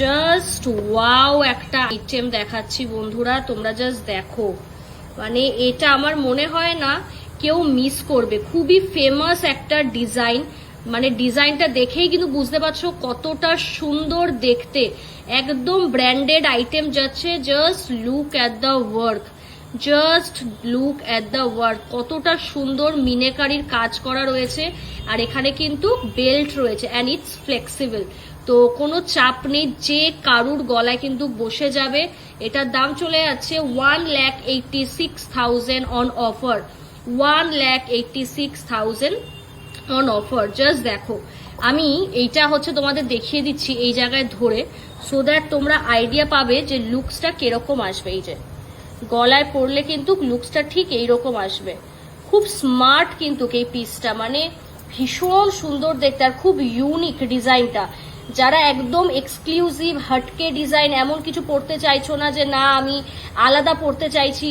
Just wow একটা item দেখাচ্ছি বন্ধুরা, তোমরা জাস্ট দেখো। মানে এটা আমার মনে হয় না কেউ মিস করবে। খুবই ফেমাস একটা ডিজাইন, মানে ডিজাইনটা দেখেই কিন্তু বুঝতে পারছো কতটা সুন্দর দেখতে। একদম ব্র্যান্ডেড আইটেম যাচ্ছে। Just look at the work, just look at the work, কতটা সুন্দর মিনেকারির কাজ করা রয়েছে। আর এখানে কিন্তু বেল্ট রয়েছে অ্যান্ড ইটস ফ্লেক্সিবল, তো কোনো চাপ নেই, যে কারুর গলায় কিন্তু বসে যাবে। এটার দাম চলে যাচ্ছে 1,86,000 on offer, 1,86,000 on offer. Just দেখো, আমি এইটা হচ্ছে তোমাদের দেখিয়ে দিচ্ছি এই জায়গায় ধরে, সো দ্যাট তোমরা আইডিয়া পাবে যে লুকসটা কিরকম আসবে। এই যে গলায় পরলে কিন্তু লুকসটা ঠিক এইরকম আসবে। খুব স্মার্ট কিন্তু এই পিসটা, মানে ভীষণ সুন্দর দেখতে আর খুব ইউনিক ডিজাইনটা। যারা একদম এক্সক্লুসিভ হটকে ডিজাইন এমন কিছু পড়তে চাইছো না, যে না আমি আলাদা পড়তে চাইছি,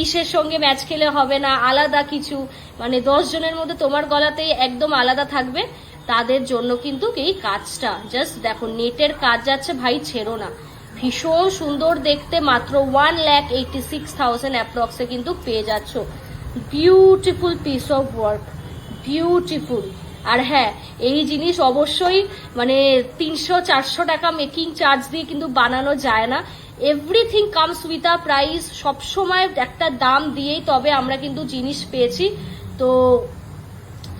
ইসের সঙ্গে ম্যাচ খেলে হবে না, আলাদা কিছু, মানে 10 জনের মধ্যে তোমার গলাতেই একদম আলাদা থাকবে, তাদের জন্য কিন্তু এই কাজটা জাস্ট দেখো। নেটের কাজ যাচ্ছে ভাই, ছেড়ো না। ভীষণ সুন্দর দেখতে, মাত্র 1,86,000 অ্যাপ্রক্সে কিন্তু পেয়ে যাচ্ছ। Beautiful piece of work, beautiful. আর হ্যাঁ, এই জিনিস অবশ্যই মানে 300-400 টাকা মেকিং চার্জ দিয়ে কিন্তু বানানো যায় না। Everything comes with a price, সবসময় একটা দাম দিয়েই তবে আমরা কিন্তু জিনিস পেয়েছি। তো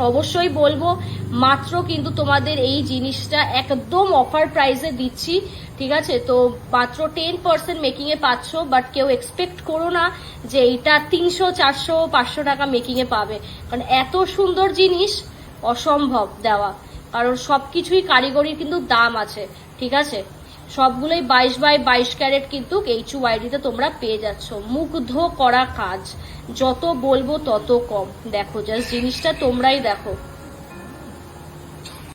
অবশ্যই বলবো, মাত্র কিন্তু তোমাদের এই জিনিসটা একদম অফার প্রাইসে দিচ্ছি, ঠিক আছে? তো মাত্র 10% মেকিং এ পাচ্ছ, বাট কেউ এক্সপেক্ট করো না যে এটা 300-400-500 টাকা মেকিং এ পাবে, কারণ এত সুন্দর জিনিস অসম্ভব দেওয়া, কারণ সবকিছুই কারিগরির কিন্তু দাম আছে, ঠিক আছে? সবগুলোই 22x22 ক্যারেট কিন্তু HUID তে তোমরা পেয়ে যাচ্ছ। মুগ্ধ করা কাজ, যত বলবো তত কম। দেখো জাস্ট জিনিসটা তোমরাই দেখো।